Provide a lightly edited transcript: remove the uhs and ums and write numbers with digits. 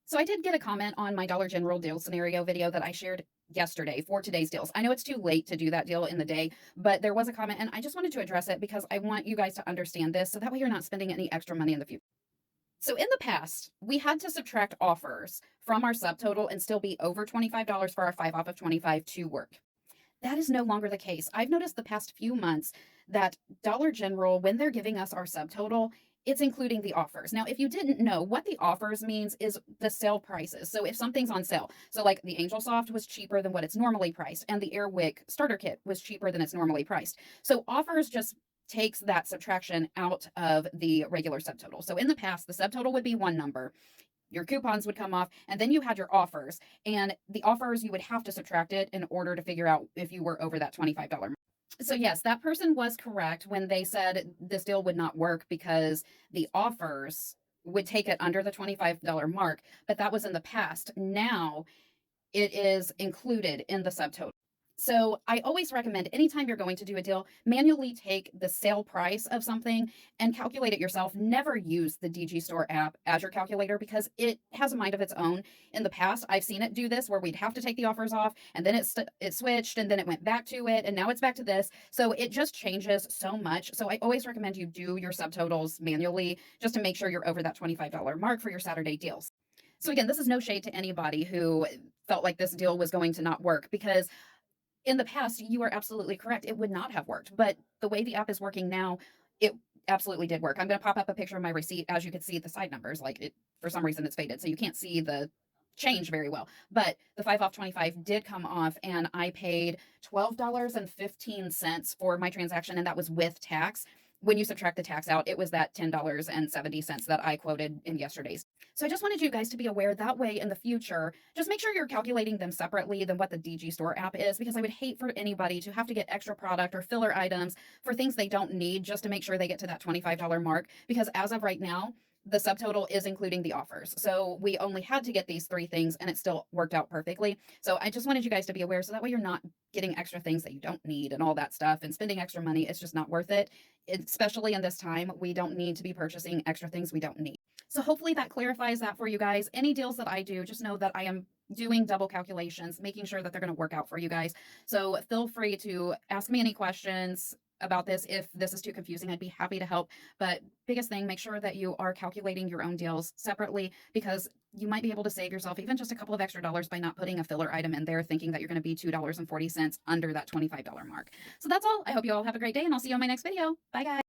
So I did get a comment on my Dollar General deal scenario video that I shared yesterday for today's deals. I know it's too late to do that deal in the day, but there was a comment and I just wanted to address it because I want you guys to understand this so that way you're not spending any extra money in the future. So in the past, we had to subtract offers from our subtotal and still be over $25 for our 5 off of 25 to work. That is no longer the case. I've noticed the past few months that Dollar General, when they're giving us our subtotal, it's including the offers. Now, if you didn't know, what the offers means is the sale prices. So if something's on sale, so like the Angel Soft was cheaper than what it's normally priced, and the Airwick starter kit was cheaper than it's normally priced. So offers just takes that subtraction out of the regular subtotal. So in the past, the subtotal would be one number, your coupons would come off, and then you had your offers. And the offers, you would have to subtract it in order to figure out if you were over that $25 mark. So, yes, that person was correct when they said this deal would not work because the offers would take it under the $25 mark, but that was in the past. Now it is included in the subtotal. So I always recommend anytime you're going to do a deal, manually take the sale price of something and calculate it yourself. Never use the DG Store app as your calculator because it has a mind of its own. In the past, I've seen it do this where we'd have to take the offers off and then it switched and then it went back to it and now it's back to this. So it just changes so much. So I always recommend you do your subtotals manually just to make sure you're over that $25 mark for your Saturday deals. So again, this is no shade to anybody who felt like this deal was going to not work because in the past, you are absolutely correct. It would not have worked. But the way the app is working now, it absolutely did work. I'm going to pop up a picture of my receipt. As you can see, the side numbers, like it, for some reason, it's faded. So you can't see the change very well. But the 5 off 25 did come off, and I paid $12.15 for my transaction, and that was with tax. When you subtract the tax out, it was that $10.70 that I quoted in yesterday's. So I just wanted you guys to be aware that way in the future. Just make sure you're calculating them separately than what the DG Store app is, because I would hate for anybody to have to get extra product or filler items for things they don't need just to make sure they get to that $25 mark. Because as of right now, the subtotal is including the offers. So we only had to get these three things and it still worked out perfectly. So I just wanted you guys to be aware so that way you're not getting extra things that you don't need and all that stuff and spending extra money. It's just not worth it. Especially in this time, we don't need to be purchasing extra things we don't need. So hopefully that clarifies that for you guys. Any deals that I do, just know that I am doing double calculations, making sure that they're going to work out for you guys. So feel free to ask me any questions about this. If this is too confusing, I'd be happy to help. But biggest thing, make sure that you are calculating your own deals separately because you might be able to save yourself even just a couple of extra dollars by not putting a filler item in there, thinking that you're going to be $2.40 under that $25 mark. So that's all. I hope you all have a great day and I'll see you on my next video. Bye, guys.